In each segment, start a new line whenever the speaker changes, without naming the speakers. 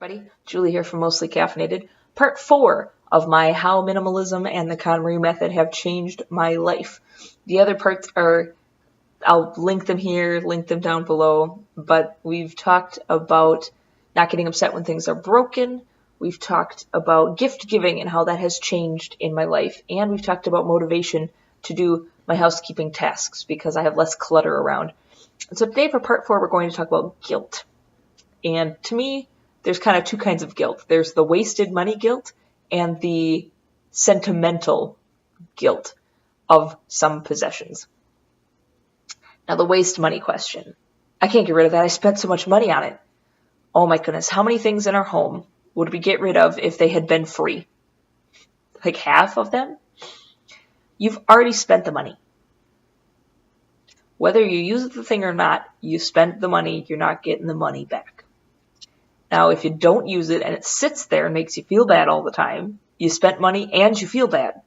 Everybody, Julie here from Mostly Caffeinated. Part 4 of my How Minimalism and the KonMari Method have changed my life. The other parts are, I'll link them here, link them down below, but we've talked about not getting upset when things are broken. We've talked about gift giving and how that has changed in my life. And we've talked about motivation to do my housekeeping tasks because I have less clutter around. And so today for part 4, we're going to talk about guilt. And to me, there's kind of two kinds of guilt. There's the wasted money guilt and the sentimental guilt of some possessions. Now, the waste money question. I can't get rid of that. I spent so much money on it. Oh my goodness. How many things in our home would we get rid of if they had been free? Like half of them? You've already spent the money. Whether you use the thing or not, you spent the money. You're not getting the money back. Now, if you don't use it and it sits there and makes you feel bad all the time, you spent money and you feel bad.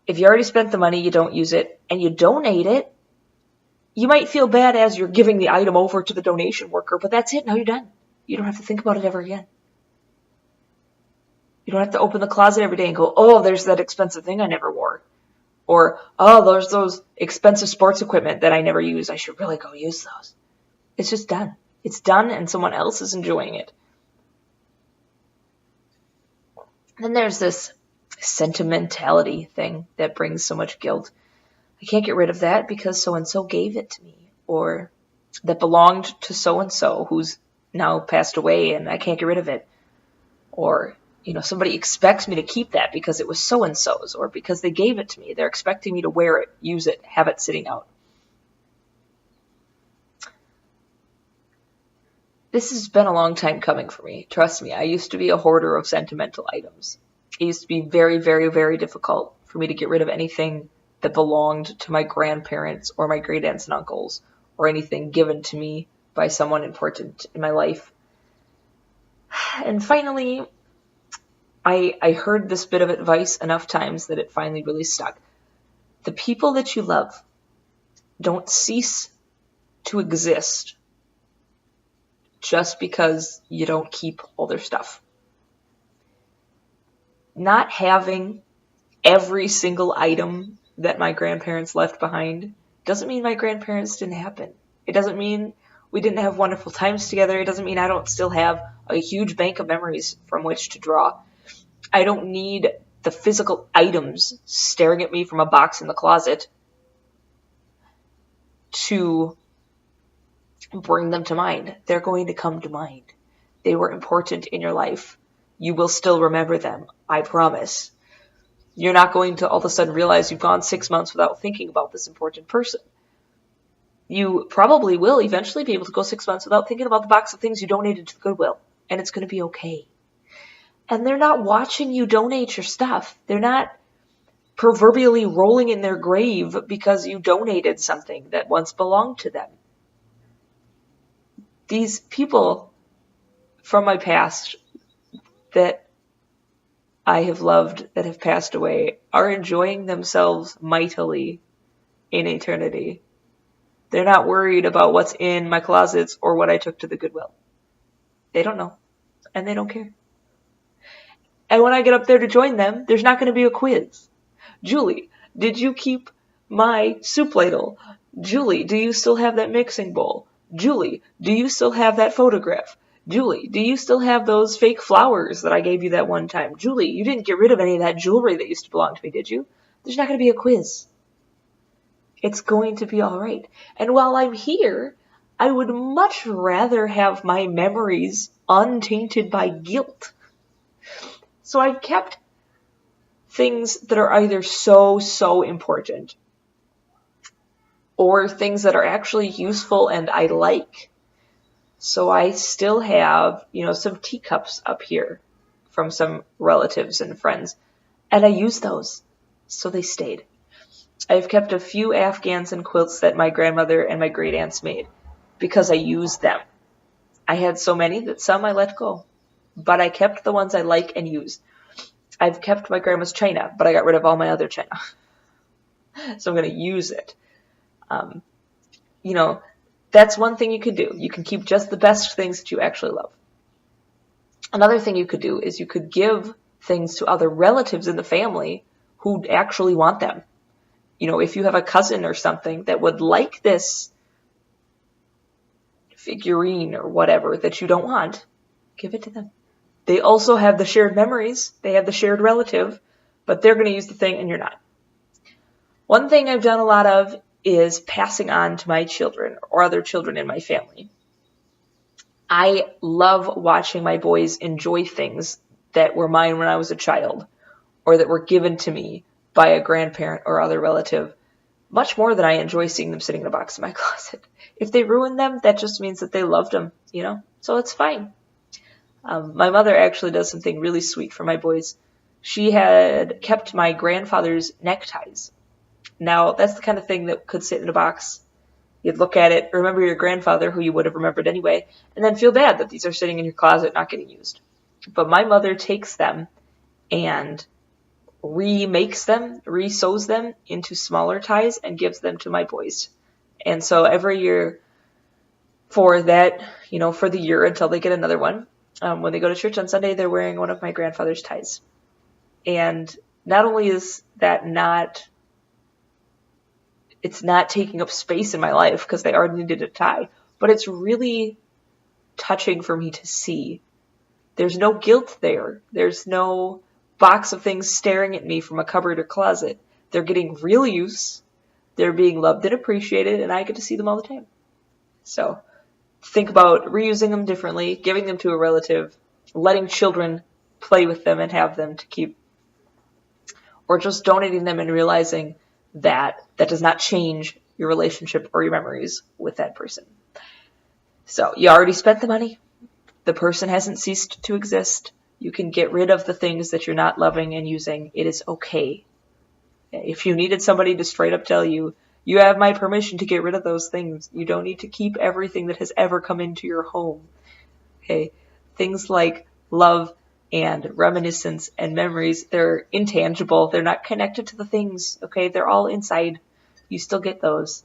If you already spent the money, you don't use it, and you donate it, you might feel bad as you're giving the item over to the donation worker, but that's it. Now you're done. You don't have to think about it ever again. You don't have to open the closet every day and go, oh, there's that expensive thing I never wore. Or, oh, there's those expensive sports equipment that I never use. I should really go use those. It's just done. It's done and someone else is enjoying it. Then there's this sentimentality thing that brings so much guilt. I can't get rid of that because so-and-so gave it to me. Or that belonged to so-and-so who's now passed away and I can't get rid of it. Or, somebody expects me to keep that because it was so-and-so's or because they gave it to me. They're expecting me to wear it, use it, have it sitting out. This has been a long time coming for me. Trust me, I used to be a hoarder of sentimental items. It used to be very, very, very difficult for me to get rid of anything that belonged to my grandparents or my great aunts and uncles or anything given to me by someone important in my life. And finally, I heard this bit of advice enough times that it finally really stuck. The people that you love don't cease to exist just because you don't keep all their stuff. Not having every single item that my grandparents left behind doesn't mean my grandparents didn't happen. It doesn't mean we didn't have wonderful times together. It doesn't mean I don't still have a huge bank of memories from which to draw. I don't need the physical items staring at me from a box in the closet to bring them to mind. They're going to come to mind. They were important in your life. You will still remember them. I promise. You're not going to all of a sudden realize you've gone 6 months without thinking about this important person. You probably will eventually be able to go 6 months without thinking about the box of things you donated to the Goodwill. And it's going to be okay. And they're not watching you donate your stuff. They're not proverbially rolling in their grave because you donated something that once belonged to them. These people from my past that I have loved that have passed away are enjoying themselves mightily in eternity. They're not worried about what's in my closets or what I took to the Goodwill. They don't know, and they don't care. And when I get up there to join them, there's not going to be a quiz. Julie, did you keep my soup ladle? Julie, do you still have that mixing bowl? Julie, do you still have that photograph? Julie, do you still have those fake flowers that I gave you that one time? Julie, you didn't get rid of any of that jewelry that used to belong to me, did you? There's not going to be a quiz. It's going to be all right. And while I'm here, I would much rather have my memories untainted by guilt. So I've kept things that are either so important or things that are actually useful and I like. So I still have, some teacups up here from some relatives and friends, and I use those, so they stayed. I've kept a few Afghans and quilts that my grandmother and my great aunts made because I used them. I had so many that some I let go, but I kept the ones I like and use. I've kept my grandma's china, but I got rid of all my other china. So I'm going to use it. That's one thing you can do. You can keep just the best things that you actually love. Another thing you could do is you could give things to other relatives in the family who actually want them. You know, if you have a cousin or something that would like this figurine or whatever that you don't want, give it to them. They also have the shared memories. They have the shared relative, but they're going to use the thing and you're not. One thing I've done a lot of is passing on to my children or other children in my family. I love watching my boys enjoy things that were mine when I was a child or that were given to me by a grandparent or other relative, much more than I enjoy seeing them sitting in a box in my closet. If they ruin them, that just means that they loved them, you know? So it's fine. My mother actually does something really sweet for my boys. She had kept my grandfather's neckties. Now, that's the kind of thing that could sit in a box. You'd look at it, remember your grandfather, who you would have remembered anyway, and then feel bad that these are sitting in your closet not getting used. But my mother takes them and remakes them, resews them into smaller ties and gives them to my boys. And so every year for that, you know, for the year until they get another one, when they go to church on Sunday, they're wearing one of my grandfather's ties. And not only is that it's not taking up space in my life because they already needed a tie, but it's really touching for me to see. There's no guilt there. There's no box of things staring at me from a cupboard or closet. They're getting real use. They're being loved and appreciated, and I get to see them all the time. So think about reusing them differently, giving them to a relative, letting children play with them and have them to keep, or just donating them and realizing that does not change your relationship or your memories with that person. So you already spent the money. The person hasn't ceased to exist. You can get rid of the things that you're not loving and using. It is okay. If you needed somebody to straight up tell you, you have my permission to get rid of those things. You don't need to keep everything that has ever come into your home. Okay? Things like love and reminiscence and memories, they're intangible. They're not connected to the things. Okay? They're all inside. You still get those.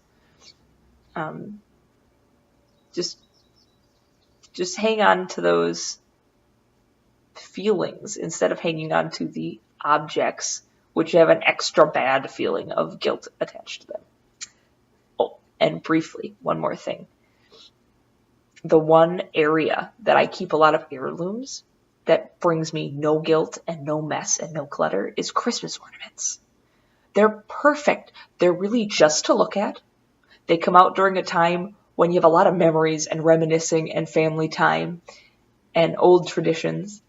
Just hang on to those feelings instead of hanging on to the objects, which have an extra bad feeling of guilt attached to them. Oh, and briefly, one more thing. The one area that I keep a lot of heirlooms that brings me no guilt and no mess and no clutter is Christmas ornaments. They're perfect. They're really just to look at. They come out during a time when you have a lot of memories and reminiscing and family time and old traditions.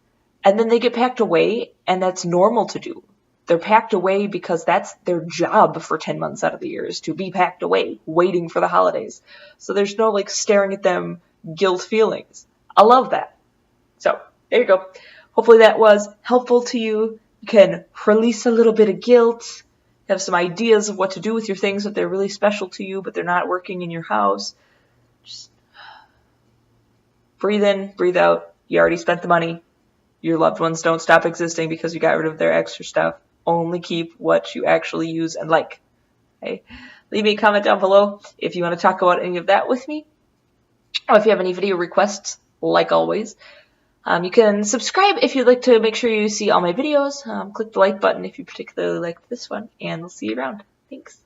And then they get packed away, and that's normal to do. They're packed away because that's their job for 10 months out of the year, is to be packed away, waiting for the holidays. So there's no like staring at them guilt feelings. I love that. So there you go. Hopefully that was helpful to you. You can release a little bit of guilt, have some ideas of what to do with your things if they're really special to you, but they're not working in your house. Just breathe in, breathe out. You already spent the money. Your loved ones don't stop existing because you got rid of their extra stuff. Only keep what you actually use and like. Okay? Leave me a comment down below if you want to talk about any of that with me. Or if you have any video requests, like always. You can subscribe if you'd like to make sure you see all my videos. Click the like button if you particularly like this one, and we'll see you around. Thanks.